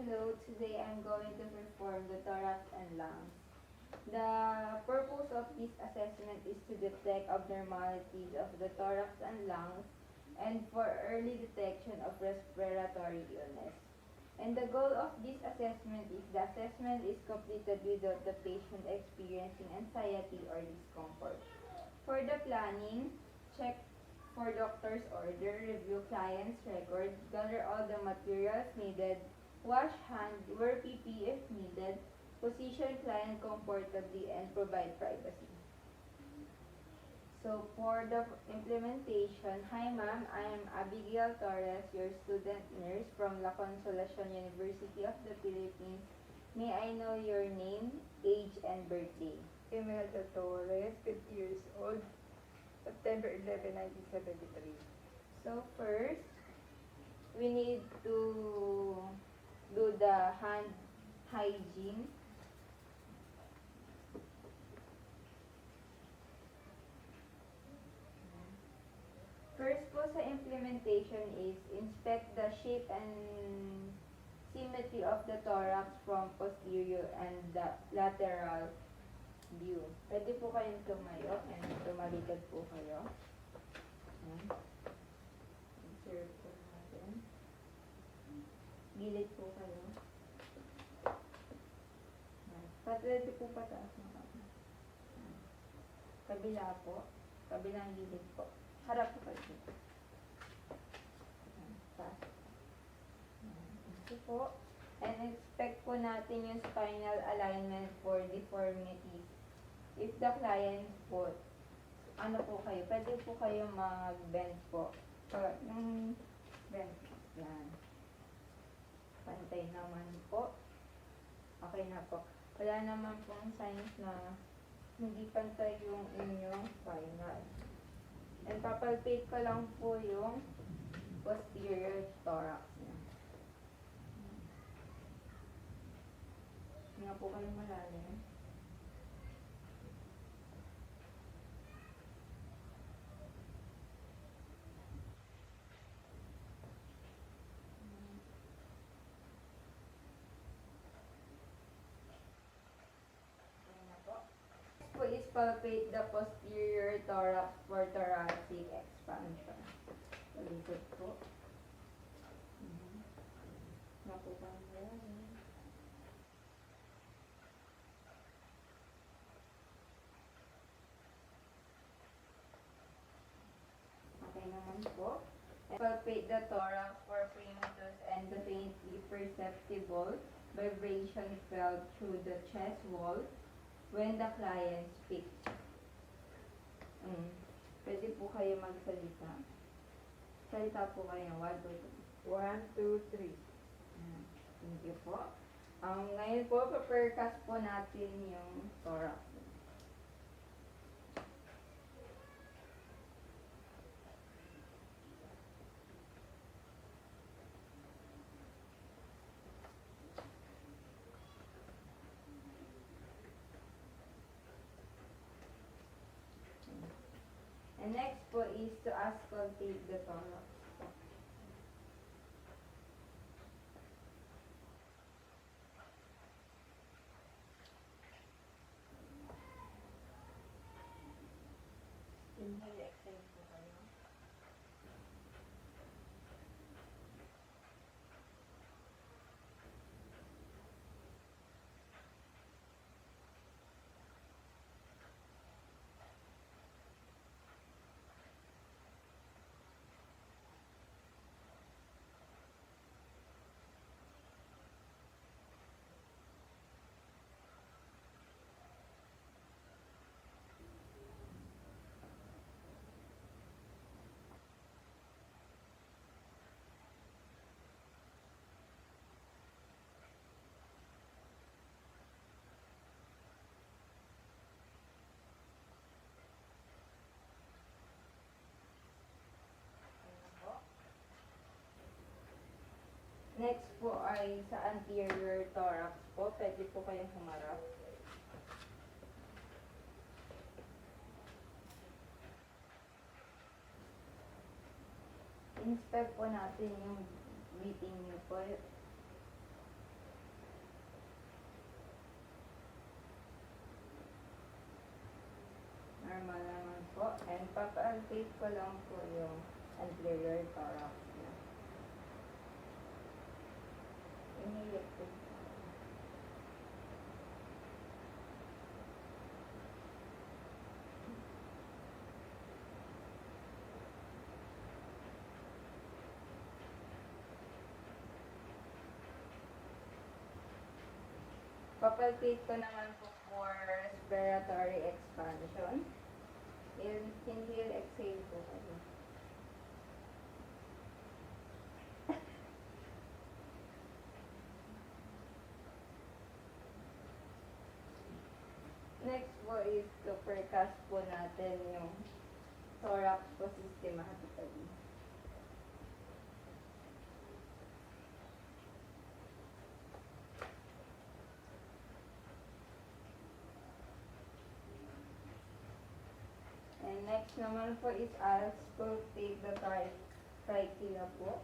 Hello, today I'm going to perform the thorax and lungs. The purpose of this assessment is to detect abnormalities of the thorax and lungs and for early detection of respiratory illness. And the goal of this assessment is the assessment is completed without the patient experiencing anxiety or discomfort. For the planning, check for doctor's order, review client's record, gather all the materials needed, wash hand, wear PPE if needed, position client comfortably, and provide privacy. So for the implementation, hi ma'am, I am Abigail Torres, your student nurse from La Consolacion University of the Philippines. May I know your name, age, and birthday? Imelda Torres, 50 years old, September 11, 1973. So first, we need to do the hand hygiene. First po sa implementation is inspect the shape and symmetry of the thorax from posterior and the lateral view. Pwede po kayong tumayo and tumalikod po kayo. Ayan. Observe po natin. Gilid po kayo. Ayan. Pwede po pataas ng kamay. Ayan. Kabila po. Kabilang gilid po. Harap po kayo. Ayan. Taas. Ito po. And expect po natin yung spinal alignment for deformities. If the client po, ano po kayo, pwede po kayo mag-bend po. So, yung bend, yan. Pantay naman po. Okay na po. Wala naman pong signs na hindi pantay yung inyong spinal. And papalpate ko lang po yung posterior thorax niya. Nga po kayo malalim. Ayan na po. Next po is palpate the posterior thorax for thoracic expansion. Palikod po. Nga po kayo malalim. Okay naman po. Palpate the thorax for primitus and the faintly perceptible vibration felt through the chest wall when the client speaks. Pwede po kayo magsalita. Salita po kayo. 1, 2, 3. Thank you po. Ngayon po, papercast po natin yung thorax. And next po is to auscultate the thorax. Inhale, exhale po kayo. Next po ay sa anterior thorax po. Pwede po kayong humarap. Inspect po natin yung breathing niyo po. Papa-update ko lang po yung anterior thorax na. Inilit ko. Papalpate ko naman po for respiratory expansion. Inhale, exhale po kayo. Next po is to percuss po natin yung thorax po systematically. And next naman po is auscultate the trachea po.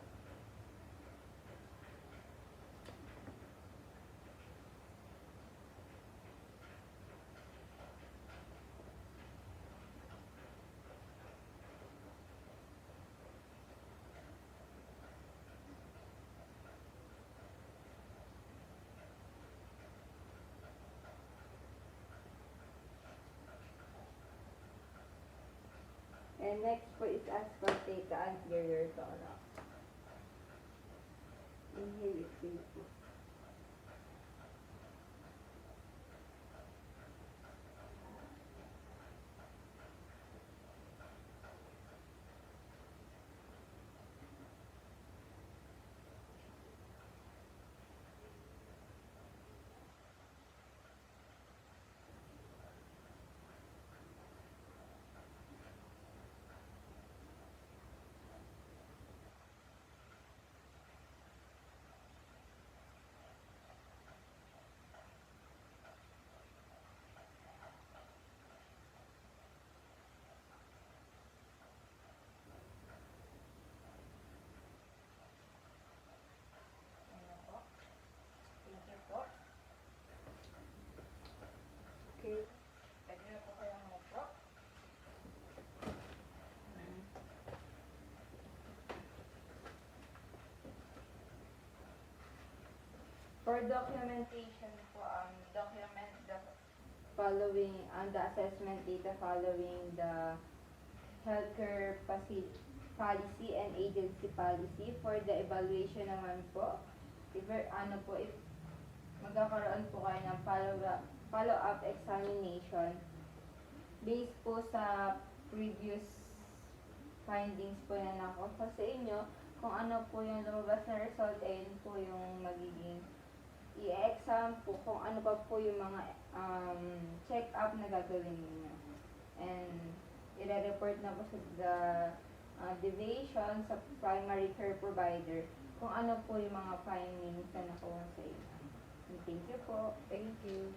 And next po is auscultate the anterior thorax. Inhale, exhale po. Ayan po. Thank you po. Okay. Pwede na po kayong umupo. For documentation po, document the following, the assessment data following the healthcare policy and agency policy. For the evaluation naman po, if magkakaroon po kayo ng follow-up examination based po sa previous findings po na nakuha sa inyo, kung ano po yung lumabas na result, ayun po yung magiging i-exam po kung ano pa po yung mga check-up na gagawin niyo. And i-report na po sa the division sa primary care provider kung ano po yung mga findings na nakuha sa inyo. Thank you po. Thank you.